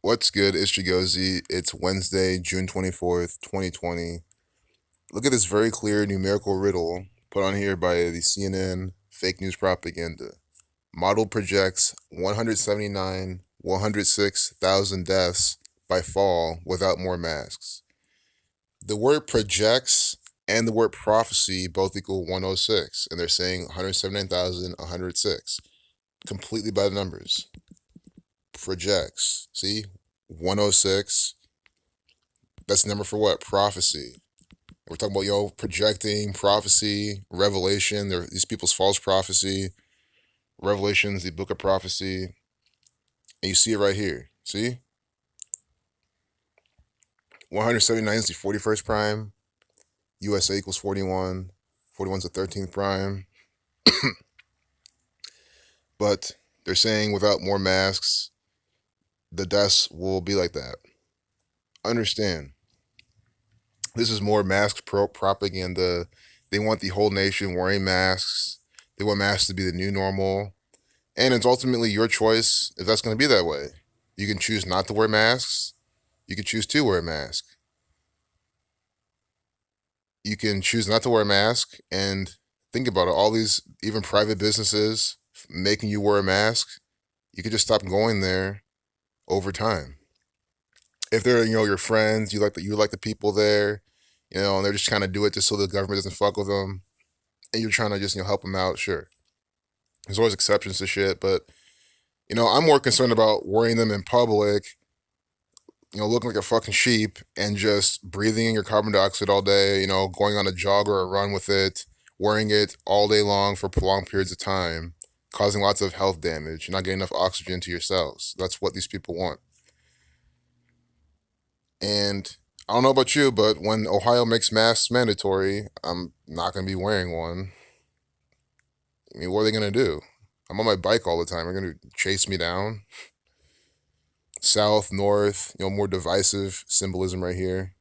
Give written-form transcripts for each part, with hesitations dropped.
What's good, Ishchigozi? It's Wednesday, June 24th, 2020. Look at this very clear numerical riddle put on here by the CNN fake news propaganda. Model projects 106,000 deaths by fall without more masks. The word projects and the word prophecy both equal 106, and they're saying 179,106, completely by the numbers. Projects. See? 106. That's the number for what? Prophecy. We're talking about, projecting, prophecy, revelation. These people's false prophecy. Revelation's the book of prophecy. And you see it right here. See? 179 is the 41st prime. USA equals 41. 41 is the 13th prime. But they're saying without more masks, the deaths will be like that. Understand. This is more mask propaganda. They want the whole nation wearing masks. They want masks to be the new normal. And it's ultimately your choice if that's going to be that way. You can choose not to wear masks. You can choose to wear a mask. You can choose not to wear a mask and think about it. All these, even private businesses making you wear a mask, you could just stop going there over time. If they're, your friends, you like the people there, and they're just trying to do it just so the government doesn't fuck with them, and you're trying to just, help them out, sure. There's always exceptions to shit, but I'm more concerned about wearing them in public, looking like a fucking sheep and just breathing in your carbon dioxide all day, going on a jog or a run with it, wearing it all day long for prolonged periods of time, causing lots of health damage, not getting enough oxygen to your cells. That's what these people want. And I don't know about you, but when Ohio makes masks mandatory, I'm not going to be wearing one. I mean, what are they going to do? I'm on my bike all the time. They're going to chase me down. South, north, more divisive symbolism right here.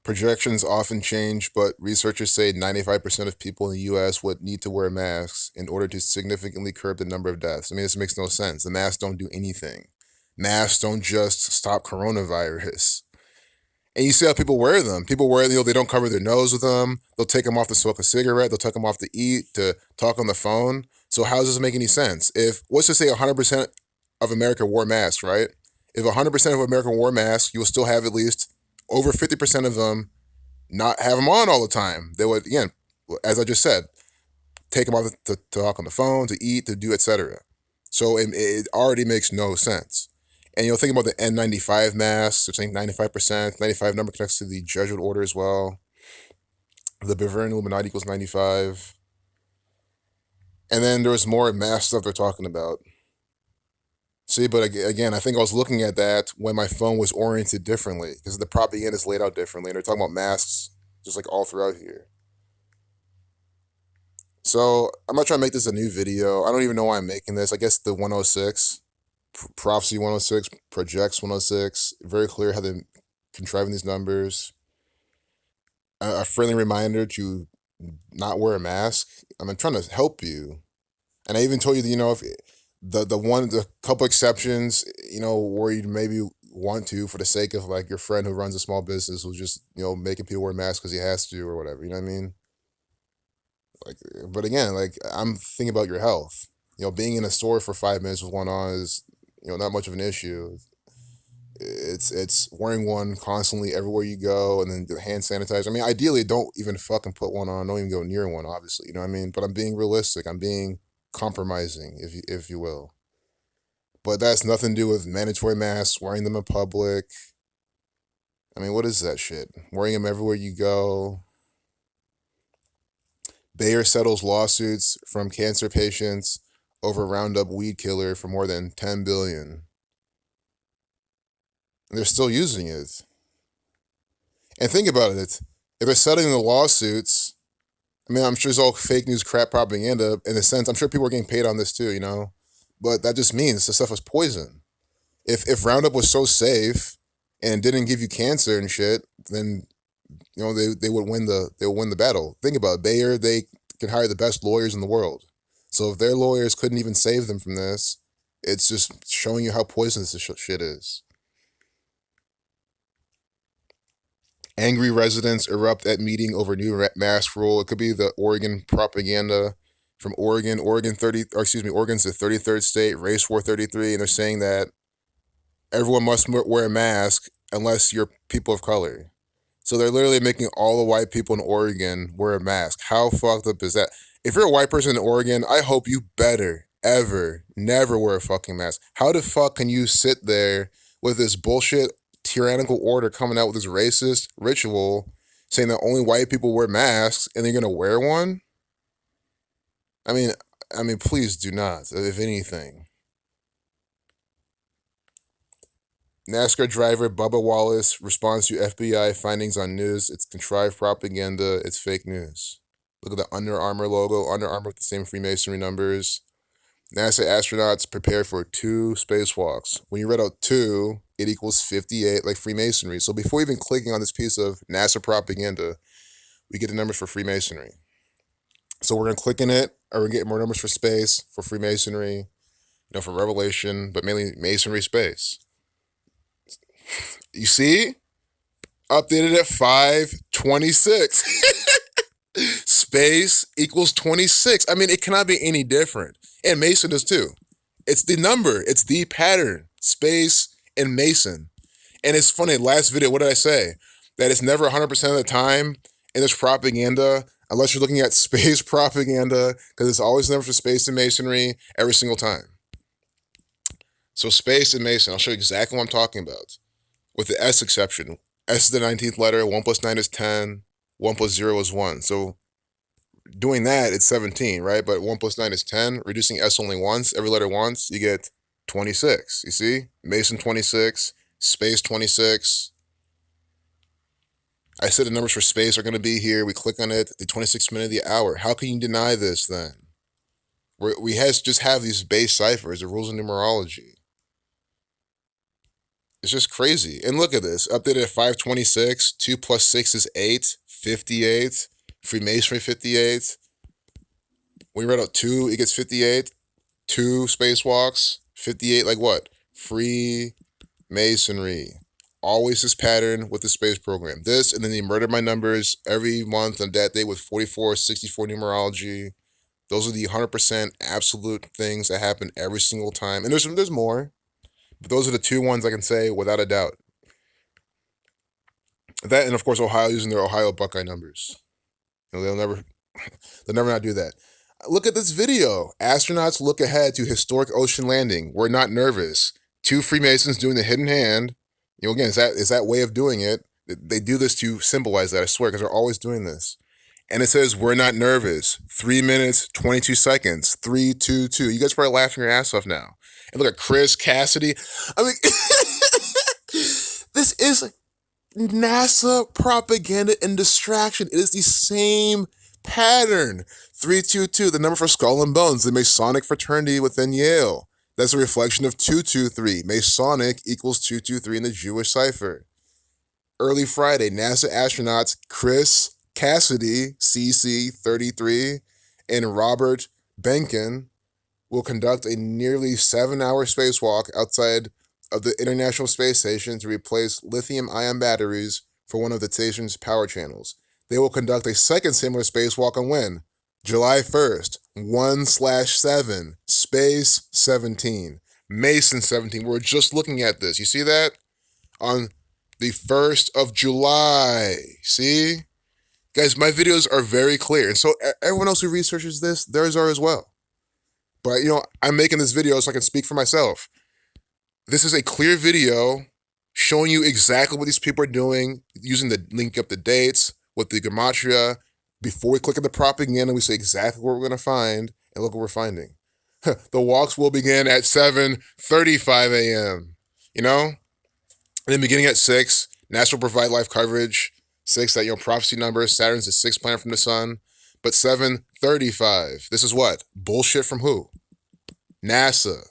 Projections often change, but researchers say 95% of people in the US would need to wear masks in order to significantly curb the number of deaths. I mean, this makes no sense. The masks don't do anything. Masks don't just stop coronavirus. And you see how people wear them. People wear, they don't cover their nose with them. They'll take them off to smoke a cigarette. They'll take them off to eat, to talk on the phone. So how does this make any sense? If, let's just say 100% of America wore masks, right? If 100% of America wore masks, you will still have at least over 50% of them not have them on all the time. They would, again, as I just said, take them off to talk on the phone, to eat, to do, etc. So it already makes no sense. And think about the N95 masks. They're saying 95%. 95 number connects to the Jesuit order as well. The Bavarian Illuminati equals 95. And then there was more mask stuff they're talking about. See, but again, I think I was looking at that when my phone was oriented differently because the propaganda is laid out differently. And they're talking about masks just like all throughout here. So I'm not trying to make this a new video. I don't even know why I'm making this. I guess the 106, Prophecy 106, Projects 106, very clear how they're contriving these numbers. A friendly reminder to not wear a mask. I'm trying to help you. And I even told you that, if the couple exceptions, where you maybe want to for the sake of like your friend who runs a small business who's just, making people wear masks because he has to or whatever, you know what I mean? Like, but again, like I'm thinking about your health. Being in a store for 5 minutes with one on is, not much of an issue. It's wearing one constantly everywhere you go, and then the hand sanitizer. I mean, ideally, don't even fucking put one on. Don't even go near one, obviously. You know what I mean? But I'm being realistic. I'm being compromising, if you will. But that's nothing to do with mandatory masks, wearing them in public. I mean, what is that shit? Wearing them everywhere you go. Bayer settles lawsuits from cancer patients over Roundup weed killer for more than $10 billion. And they're still using it. And think about it. If they're settling the lawsuits, I mean, I'm sure it's all fake news, crap propaganda. In a sense, I'm sure people are getting paid on this too, But that just means the stuff is poison. If Roundup was so safe and didn't give you cancer and shit, then they would win the battle. Think about it. They can hire the best lawyers in the world. So if their lawyers couldn't even save them from this, It's just showing you how poisonous this shit is. Angry residents erupt at meeting over new mask rule. It could be the Oregon propaganda from Oregon. Oregon's the 33rd state, race war 33, and they're saying that everyone must wear a mask unless you're people of color. So they're literally making all the white people in Oregon wear a mask. How fucked up is that? If you're a white person in Oregon, I hope you better ever never wear a fucking mask. How the fuck can you sit there with this bullshit tyrannical order coming out with this racist ritual saying that only white people wear masks and they're gonna wear one? I mean, please do not. If anything, NASCAR driver Bubba Wallace responds to FBI findings on news. It's contrived propaganda. It's fake news. Look at the Under Armour logo. Under Armour with the same Freemasonry numbers. NASA astronauts prepare for 2 spacewalks. When you read out 2, it equals 58, like Freemasonry. So before even clicking on this piece of NASA propaganda, we get the numbers for Freemasonry. So we're going to click in it, or we're getting more numbers for space, for Freemasonry, for Revelation, but mainly Masonry space. You see? Updated at 526. Space equals 26. I mean, it cannot be any different. And Mason does too. It's the number. It's the pattern. Space and Mason. And it's funny, last video, what did I say? That it's never 100% of the time in this propaganda, unless you're looking at space propaganda, because it's always numbers for space and Masonry every single time. So space and Mason, I'll show you exactly what I'm talking about. With the S exception. S is the 19th letter, 1 plus 9 is 10, 1 plus 0 is 1. So doing that, it's 17, right? But 1 plus 9 is 10. Reducing S only once, every letter once, you get 26. You see? Mason 26, space 26. I said the numbers for space are going to be here. We click on it, the 26th minute of the hour. How can you deny this then? We just have these base ciphers, the rules of numerology. It's just crazy. And look at this. Updated at 526. 2 plus 6 is 8. 58. Freemasonry 58. When we read out 2, it gets 58. 2 spacewalks. 58 like what? Freemasonry. Always this pattern with the space program. This, and then they murder my numbers every month on that day with 44, 64 numerology. Those are the 100% absolute things that happen every single time. And there's more. But those are the 2 ones I can say without a doubt. That, and of course, Ohio using their Ohio Buckeye numbers. They'll never not do that. Look at this video. Astronauts look ahead to historic ocean landing. We're not nervous. 2 Freemasons doing the hidden hand. Again, is that way of doing it. They do this to symbolize that, I swear, because they're always doing this. And it says, we're not nervous. 3 minutes, 22 seconds. 3, 2, 2. You guys are probably laughing your ass off now. And look at Chris Cassidy. I mean, this is NASA propaganda and distraction. It is the same pattern. 322, the number for Skull and Bones, the Masonic fraternity within Yale. That's a reflection of 223. Masonic equals 223 in the Jewish cipher. Early Friday, NASA astronauts Chris Cassidy, CC 33, and Robert Benkin will conduct a nearly 7-hour spacewalk outside of the International Space Station to replace lithium-ion batteries for one of the station's power channels. They will conduct a second similar spacewalk on when? July 1st, 1/7, Space 17, Mason 17. We're just looking at this. You see that? On the 1st of July. See? Guys, my videos are very clear. And so everyone else who researches this, theirs are as well. But, I'm making this video so I can speak for myself. This is a clear video showing you exactly what these people are doing, using the link up the dates with the gematria. Before we click on the propaganda, we say exactly what we're going to find, and look what we're finding. The walks will begin at 7:35 a.m., And then beginning at 6, NASA will provide live coverage. 6, that, prophecy number. Saturn's the 6th planet from the sun. But 7:35, this is what? Bullshit from who? NASA.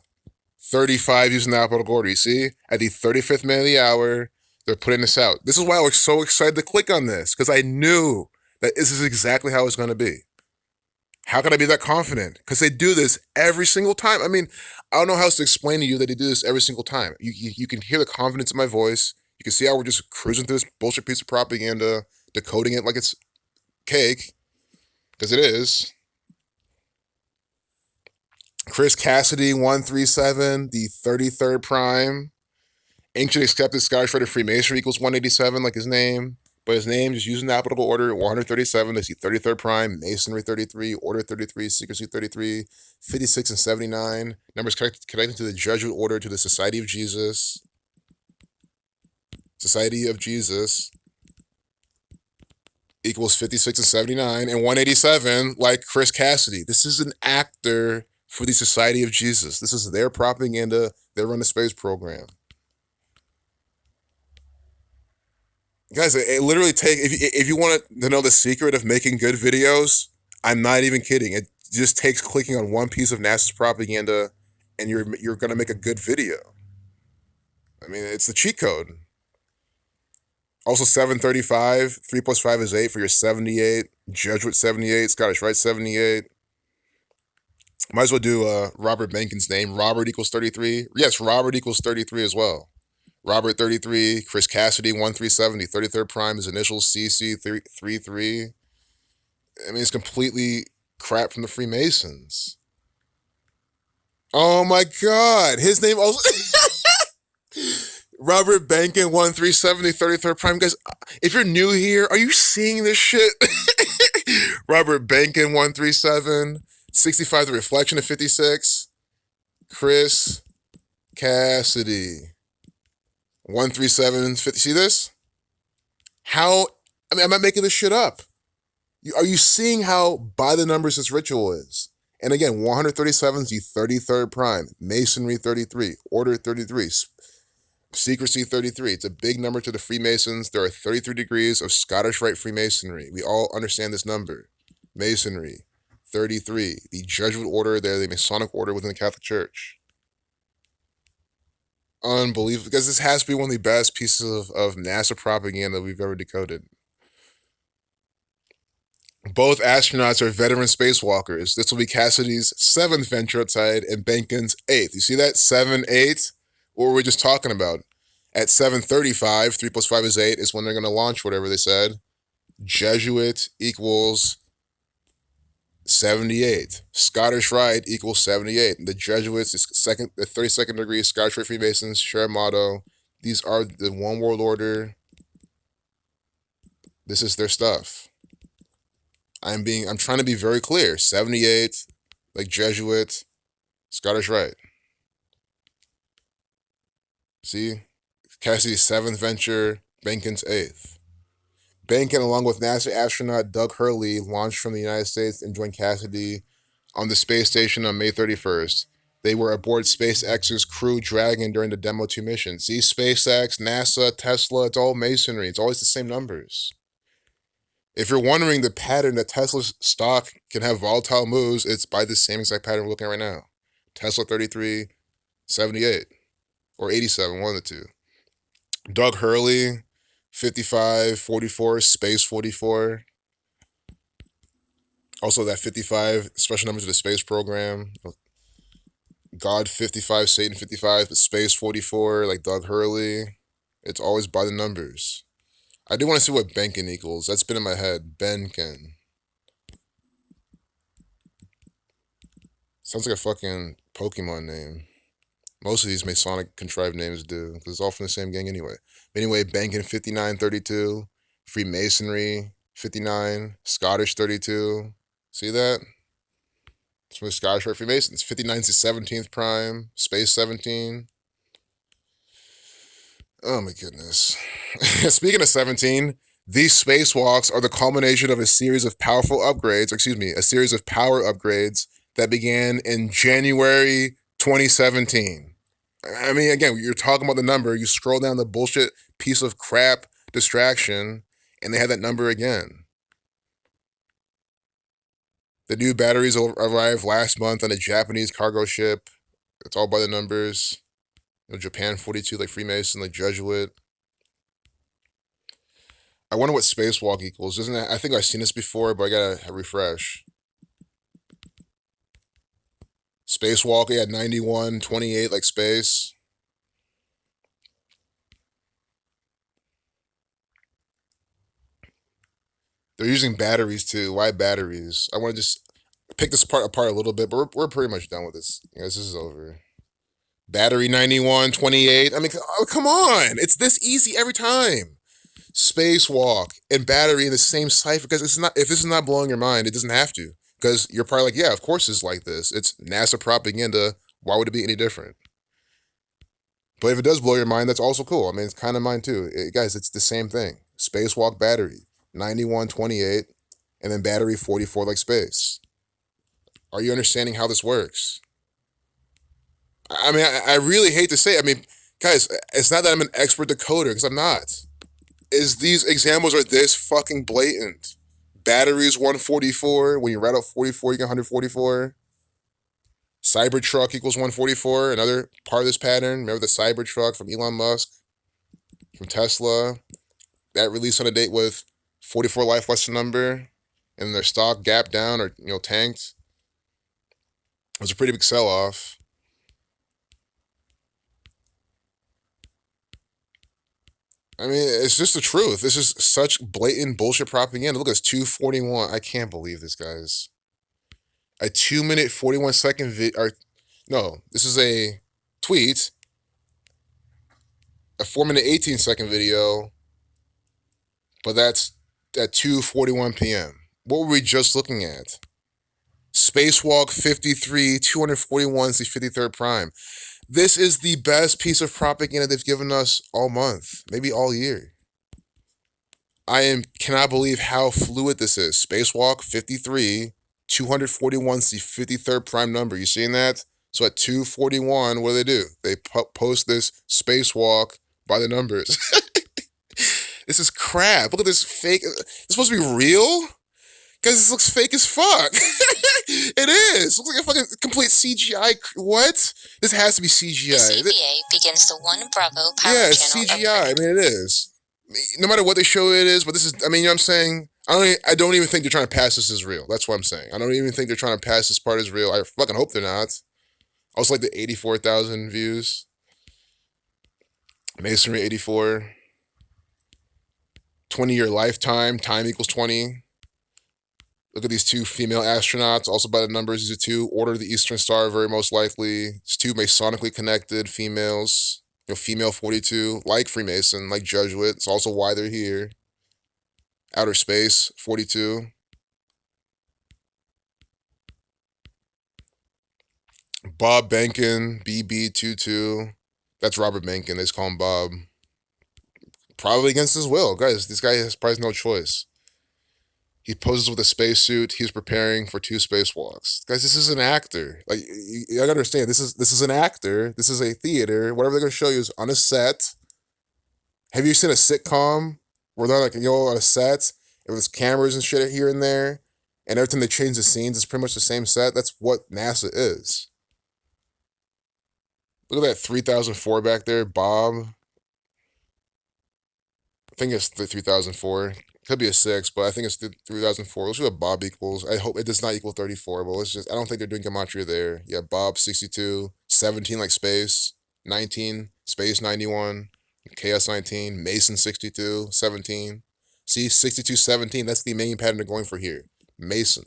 35 using the alphabetical order. You see? At the 35th minute of the hour, they're putting this out. This is why I was so excited to click on this, because I knew that this is exactly how it's going to be. How can I be that confident? Because they do this every single time. I mean, I don't know how else to explain to you that they do this every single time. You can hear the confidence in my voice. You can see how we're just cruising through this bullshit piece of propaganda, decoding it like it's cake, because it is. Chris Cassidy, 137, the 33rd prime. Ancient accepted Scottish Rite of Freemasonry equals 187, like his name. But his name, just using the alphabetical order, 137, is the 33rd prime, Masonry 33, Order 33, Secrecy 33, 56 and 79. Numbers connected to the Jesuit Order, to the Society of Jesus. Society of Jesus equals 56 and 79. And 187, like Chris Cassidy. This is an actor for the Society of Jesus. This is their propaganda. They run the space program. Guys, it literally if you want to know the secret of making good videos, I'm not even kidding. It just takes clicking on one piece of NASA's propaganda, and you're gonna make a good video. I mean, it's the cheat code. Also, 735, 3 plus 5 is 8 for your 78. Jesuit 78, Scottish Rite 78. Might as well do Robert Benkin's name. Robert equals 33. Yes, Robert equals 33 as well. Robert 33, Chris Cassidy 137, the 33rd prime, his initials CC33. I mean, it's completely crap from the Freemasons. Oh my God, his name also. Robert Benkin 137, the 33rd prime. Guys, if you're new here, are you seeing this shit? Robert Benkin 137, 65, the reflection of 56. Chris Cassidy 137, 50. See this? How? I mean, I'm not making this shit up. Are you seeing how by the numbers this ritual is? And again, 137 is the 33rd prime, Masonry 33, Order 33, Secrecy 33. It's a big number to the Freemasons. There are 33 degrees of Scottish Rite Freemasonry. We all understand this number. Masonry 33, the Jesuit order. They're the Masonic order within the Catholic Church. Unbelievable, because this has to be one of the best pieces of NASA propaganda we've ever decoded. Both astronauts are veteran spacewalkers. This will be Cassidy's 7th venture outside and Benkin's 8th. You see that? 7, 8? What were we just talking about? At 7:35, 3 plus 5 is 8, is when they're going to launch whatever they said. Jesuit equals 78. Scottish Rite equals 78. The Jesuits, the 32nd degree Scottish Rite Freemasons share a motto. These are the one world order. This is their stuff. I'm trying to be very clear. 78, like Jesuit, Scottish Rite. See? Cassidy's 7th venture, Benkin's 8th. Benkin, along with NASA astronaut Doug Hurley, launched from the United States and joined Cassidy on the space station on May 31st. They were aboard SpaceX's Crew Dragon during the Demo 2 mission. See, SpaceX, NASA, Tesla, it's all masonry. It's always the same numbers. If you're wondering the pattern that Tesla's stock can have volatile moves, it's by the same exact pattern we're looking at right now. Tesla 33, 78, or 87, one of the two. Doug Hurley, 55, 44, Space 44. Also that 55, special numbers of the space program. God 55, Satan 55, but Space 44, like Doug Hurley. It's always by the numbers. I do want to see what Benkin equals. That's been in my head. Benkin. Sounds like a fucking Pokemon name. Most of these Masonic contrived names do, because it's all from the same gang anyway. Anyway, Benkin 5932, Freemasonry 59, Scottish 32. See that? It's from the Scottish Rite Freemasons. 59 is the 17th prime, Space 17. Oh my goodness. Speaking of 17, these spacewalks are the culmination of a series of power upgrades that began in January 2017. I mean, again, you're talking about the number. You scroll down the bullshit piece of crap distraction, and they had that number again. The new batteries arrived last month on a Japanese cargo ship. It's all by the numbers. Japan 42, like Freemason, like Jesuit. I wonder what Spacewalk equals. I think I've seen this before, but I gotta refresh. Spacewalk, yeah, 9128 like space. They're using batteries too. Why batteries? I want to just pick this part apart a little bit, but we're pretty much done with this. This is over. Battery 9128. I mean, oh, come on. It's this easy every time. Spacewalk and battery in the same cipher, because it's not, if this is not blowing your mind, it doesn't have to. Because you're probably like, yeah, of course it's like this. It's NASA propaganda. Why would it be any different? But if it does blow your mind, that's also cool. I mean, it's kind of mine too. Guys, it's the same thing. Spacewalk battery, 9128, and then battery 44 like space. Are you understanding how this works? I mean, I really hate to say it. I mean, guys, it's not that I'm an expert decoder, because I'm not. Is these examples are this fucking blatant. Batteries 144. When you write out 44, you get 144. Cybertruck equals 144. Another part of this pattern. Remember the Cybertruck from Elon Musk, from Tesla? That released on a date with 44 life lesson number, and their stock gapped down or tanked. It was a pretty big sell-off. I mean, it's just the truth. This is such blatant bullshit propaganda. Look, it's 241. I can't believe this, guys. A 2-minute 41-second video. No, this is a tweet. A 4-minute 18-second video. But that's at 2:41 p.m. What were we just looking at? Spacewalk 53, 241 is the 53rd prime. This is the best piece of propaganda they've given us all month, maybe all year. Cannot believe how fluid this is. Spacewalk 53, 241 is the 53rd prime number. You seeing that? So at 2:41, what do? They post this spacewalk by the numbers. This is crap. Look at this fake. It's supposed to be real? Guys, this looks fake as fuck. It is. It looks like a fucking complete CGI. What? This has to be CGI. The CBA begins the 1 Bravo power yeah, it's channel. CGI. I mean, it is. No matter what they show it is, but this is, I mean, you know what I'm saying? I don't even think they're trying to pass this as real. That's what I'm saying. I don't even think they're trying to pass this part as real. I fucking hope they're not. I was like the 84,000 views. Masonry 84. 20-year lifetime. Time equals 20. Look at these two female astronauts, also by the numbers. These are two Order of the Eastern Star, very most likely. It's two Masonically connected females. Female 42, like Freemason, like Jesuit. It's also why they're here. Outer Space 42. Bob Benkin, BB22. That's Robert Benkin. They just call him Bob. Probably against his will. Guys, this guy has probably no choice. He poses with a spacesuit. He's preparing for 2 spacewalks. Guys, this is an actor. Like, you gotta understand, this is an actor. This is a theater. Whatever they're gonna show you is on a set. Have you seen a sitcom where they're like, on a set, and there's cameras and shit here and there, and every time they change the scenes, it's pretty much the same set? That's what NASA is. Look at that 3004 back there, Bob. I think it's the 3004. Could be a 6, but I think it's 3004. Let's see what Bob equals. I hope it does not equal 34, but let's just, I don't think they're doing gematria there. Yeah, Bob 62, 17 like space, 19, space 91, chaos 19, Mason 62, 17. See, 62, 17, that's the main pattern they're going for here. Mason.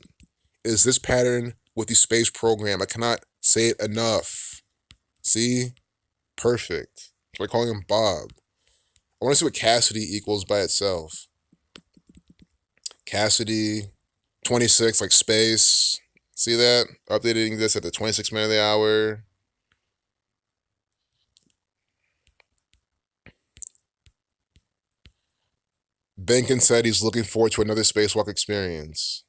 Is this pattern with the space program? I cannot say it enough. See? Perfect. So we're calling him Bob. I want to see what Cassidy equals by itself. Cassidy, 26, like space. See that? Updating this at the 26th minute of the hour. Benkin said he's looking forward to another spacewalk experience.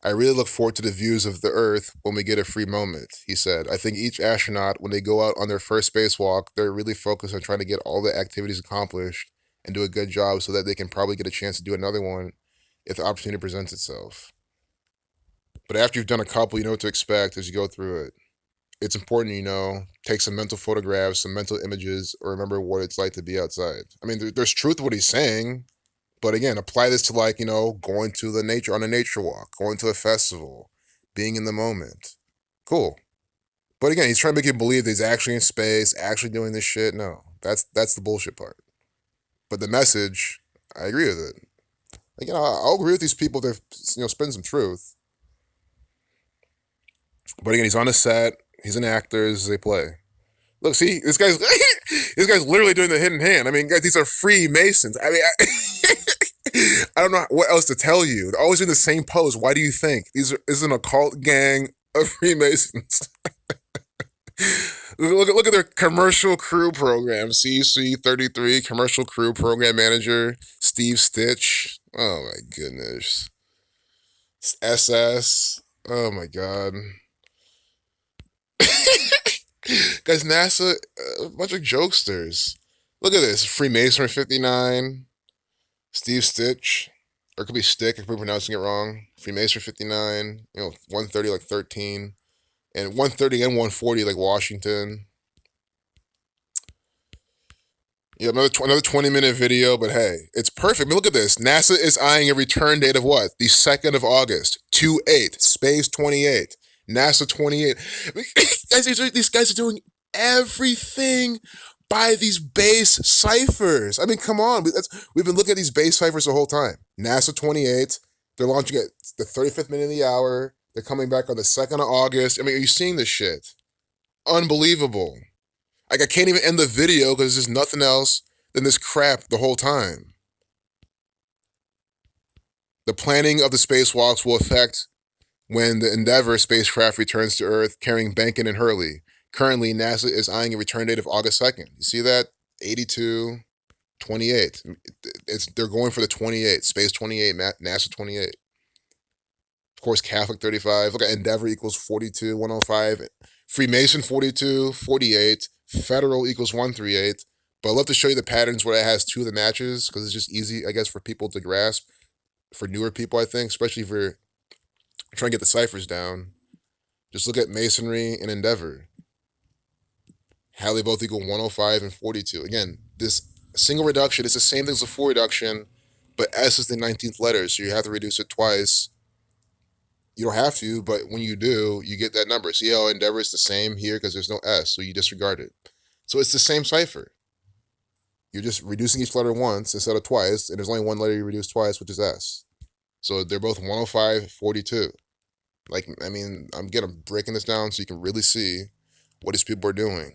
I really look forward to the views of the Earth when we get a free moment, he said. I think each astronaut, when they go out on their first spacewalk, they're really focused on trying to get all the activities accomplished and do a good job so that they can probably get a chance to do another one if the opportunity presents itself. But after you've done a couple, you know what to expect as you go through it. It's important, take some mental photographs, some mental images, or remember what it's like to be outside. I mean, there's truth to what he's saying, but again, apply this to going to the nature, on a nature walk, going to a festival, being in the moment. Cool. But again, he's trying to make you believe that he's actually in space, actually doing this shit. No, that's the bullshit part. But the message, I agree with it. Like, I'll agree with these people that spend some truth. But again, he's on a set. He's an actor. This is a play. Look, see, this guy's this guy's literally doing the hidden hand. I mean, guys, these are Freemasons. I mean, I don't know what else to tell you. They're always in the same pose. Why do you think this is an occult gang of Freemasons? Look at their commercial crew program. CC33 commercial crew program manager Steve Stitch. Oh my goodness. SS. Oh my god. Guys, NASA, a bunch of jokesters. Look at this. Freemasonry 59. Steve Stitch. Or it could be Stick, I could be pronouncing it wrong. Freemasonry 59. 130 like 13. And 130 and 140 like Washington. Yeah, another 20-minute video, but hey, it's perfect. I mean, look at this. NASA is eyeing a return date of what? The 2nd of August. 2/8. Space 28. NASA 28. These guys are doing everything by these base ciphers. I mean, come on. We've been looking at these base ciphers the whole time. NASA 28. They're launching at the 35th minute of the hour. They're coming back on the 2nd of August. I mean, are you seeing this shit? Unbelievable. Like, I can't even end the video because there's nothing else than this crap the whole time. The planning of the spacewalks will affect when the Endeavour spacecraft returns to Earth carrying Benken and Hurley. Currently, NASA is eyeing a return date of August 2nd. You see that? 82, 28. They're going for the 28. Space 28, NASA 28. Of course, Catholic 35. Look at Endeavour equals 42, 105. Freemason 42, 48. Federal equals 138. But I'd love to show you the patterns where it has two of the matches because it's just easy, I guess, for people to grasp. For newer people, I think, especially if you're trying to get the ciphers down. Just look at Masonry and Endeavour. How they both equal 105 and 42. Again, this single reduction is the same thing as a full reduction, but S is the 19th letter, so you have to reduce it twice. You don't have to, but when you do, you get that number. See how Endeavour is the same here because there's no S, so you disregard it. So it's the same cipher. You're just reducing each letter once instead of twice, and there's only one letter you reduce twice, which is S. So they're both 105, 42. Like, I mean, I'm breaking this down so you can really see what these people are doing.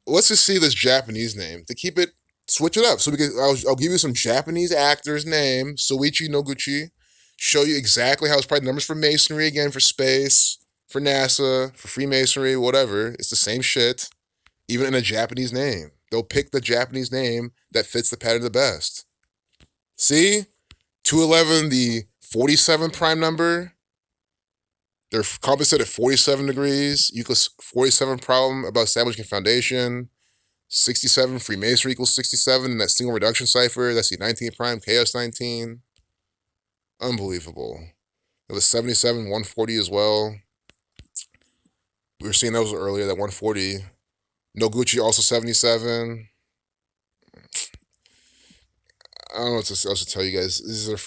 Let's just see this Japanese name. To keep it, switch it up. So I'll give you some Japanese actor's name, Soichi Noguchi. Show you exactly how it's probably numbers for Masonry, again, for space, for NASA, for Freemasonry, whatever. It's the same shit, even in a Japanese name. They'll pick the Japanese name that fits the pattern the best. See? 211, the 47 prime number. They're composite at 47 degrees. Equals 47 problem about establishing foundation. 67 Freemasonry equals 67 in that single reduction cipher. That's the 19 prime, chaos 19. Unbelievable. It was 77, 140 as well. We were seeing those earlier, that 140. Noguchi also 77. I don't know what else to tell you guys. These are